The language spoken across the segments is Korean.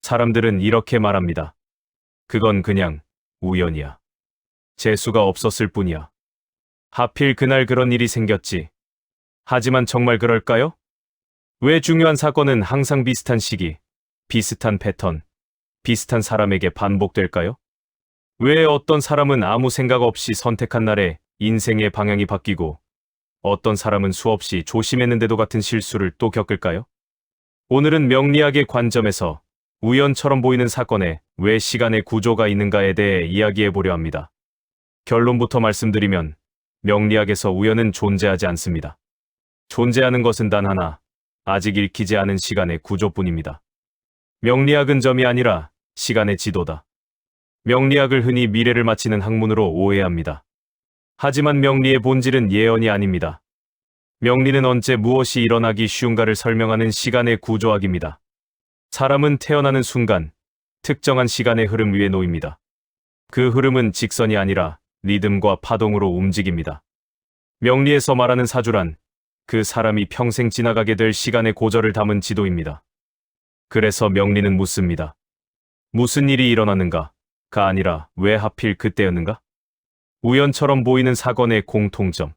사람들은 이렇게 말합니다. 그건 그냥 우연이야. 재수가 없었을 뿐이야. 하필 그날 그런 일이 생겼지. 하지만 정말 그럴까요? 왜 중요한 사건은 항상 비슷한 시기, 비슷한 패턴, 비슷한 사람에게 반복될까요? 왜 어떤 사람은 아무 생각 없이 선택한 날에 인생의 방향이 바뀌고 어떤 사람은 수없이 조심했는데도 같은 실수를 또 겪을까요? 오늘은 명리학의 관점에서 우연처럼 보이는 사건에 왜 시간의 구조가 있는가에 대해 이야기해 보려 합니다. 결론부터 말씀드리면 명리학에서 우연은 존재하지 않습니다. 존재하는 것은 단 하나, 아직 읽히지 않은 시간의 구조뿐입니다. 명리학은 점이 아니라 시간의 지도다. 명리학을 흔히 미래를 맞히는 학문으로 오해합니다. 하지만 명리의 본질은 예언이 아닙니다. 명리는 언제 무엇이 일어나기 쉬운가를 설명하는 시간의 구조학입니다. 사람은 태어나는 순간 특정한 시간의 흐름 위에 놓입니다. 그 흐름은 직선이 아니라 리듬과 파동으로 움직입니다. 명리에서 말하는 사주란 그 사람이 평생 지나가게 될 시간의 고절을 담은 지도입니다. 그래서 명리는 묻습니다. 무슨 일이 일어났는가?가 아니라 왜 하필 그때였는가? 우연처럼 보이는 사건의 공통점.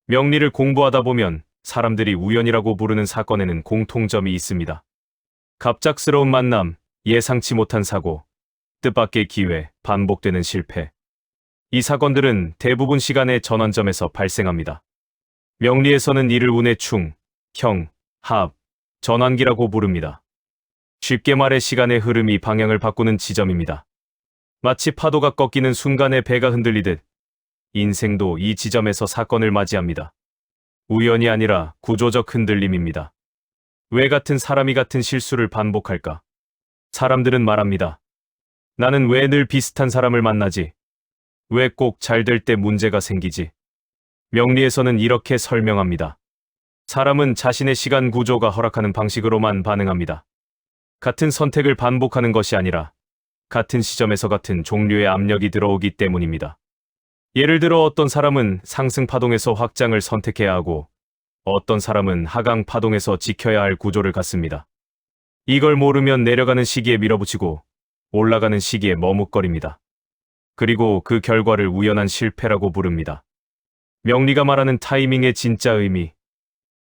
명리를 공부하다 보면 사람들이 우연이라고 부르는 사건에는 공통점이 있습니다. 갑작스러운 만남, 예상치 못한 사고, 뜻밖의 기회, 반복되는 실패. 이 사건들은 대부분 시간의 전환점에서 발생합니다. 명리에서는 이를 운의 충, 형, 합, 전환기라고 부릅니다. 쉽게 말해 시간의 흐름이 방향을 바꾸는 지점입니다. 마치 파도가 꺾이는 순간에 배가 흔들리듯 인생도 이 지점에서 사건을 맞이합니다. 우연이 아니라 구조적 흔들림입니다. 왜 같은 사람이 같은 실수를 반복할까? 사람들은 말합니다. 나는 왜 늘 비슷한 사람을 만나지? 왜 꼭 잘 될 때 문제가 생기지? 명리에서는 이렇게 설명합니다. 사람은 자신의 시간 구조가 허락하는 방식으로만 반응합니다. 같은 선택을 반복하는 것이 아니라 같은 시점에서 같은 종류의 압력이 들어오기 때문입니다. 예를 들어 어떤 사람은 상승 파동에서 확장을 선택해야 하고 어떤 사람은 하강 파동에서 지켜야 할 구조를 갖습니다. 이걸 모르면 내려가는 시기에 밀어붙이고 올라가는 시기에 머뭇거립니다. 그리고 그 결과를 우연한 실패라고 부릅니다. 명리가 말하는 타이밍의 진짜 의미.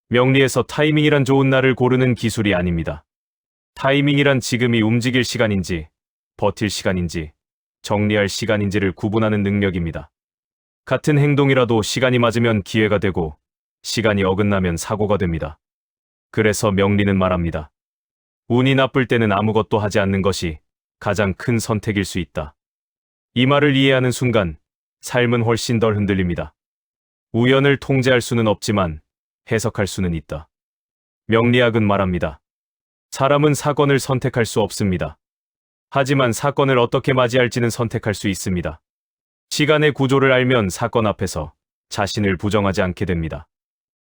명리에서 타이밍이란 좋은 날을 고르는 기술이 아닙니다. 타이밍이란 지금이 움직일 시간인지, 버틸 시간인지, 정리할 시간인지를 구분하는 능력입니다. 같은 행동이라도 시간이 맞으면 기회가 되고, 시간이 어긋나면 사고가 됩니다. 그래서 명리는 말합니다. 운이 나쁠 때는 아무것도 하지 않는 것이 가장 큰 선택일 수 있다. 이 말을 이해하는 순간, 삶은 훨씬 덜 흔들립니다. 우연을 통제할 수는 없지만 해석할 수는 있다. 명리학은 말합니다. 사람은 사건을 선택할 수 없습니다. 하지만 사건을 어떻게 맞이할지는 선택할 수 있습니다. 시간의 구조를 알면 사건 앞에서 자신을 부정하지 않게 됩니다.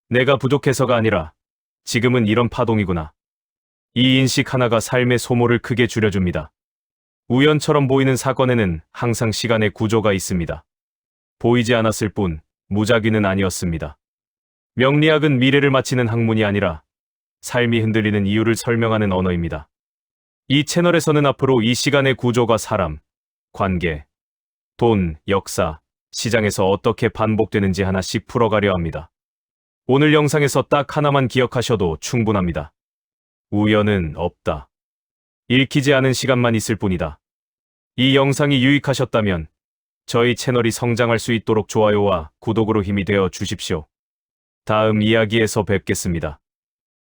내가 부족해서가 아니라 지금은 이런 파동이구나. 이 인식 하나가 삶의 소모를 크게 줄여줍니다. 우연처럼 보이는 사건에는 항상 시간의 구조가 있습니다. 보이지 않았을 뿐 무작위는 아니었습니다. 명리학은 미래를 맞히는 학문이 아니라 삶이 흔들리는 이유를 설명하는 언어입니다. 이 채널에서는 앞으로 이 시간의 구조가 사람, 관계, 돈, 역사, 시장에서 어떻게 반복되는지 하나씩 풀어가려 합니다. 오늘 영상에서 딱 하나만 기억하셔도 충분합니다. 우연은 없다. 읽히지 않은 시간만 있을 뿐이다. 이 영상이 유익하셨다면 저희 채널이 성장할 수 있도록 좋아요와 구독으로 힘이 되어 주십시오. 다음 이야기에서 뵙겠습니다.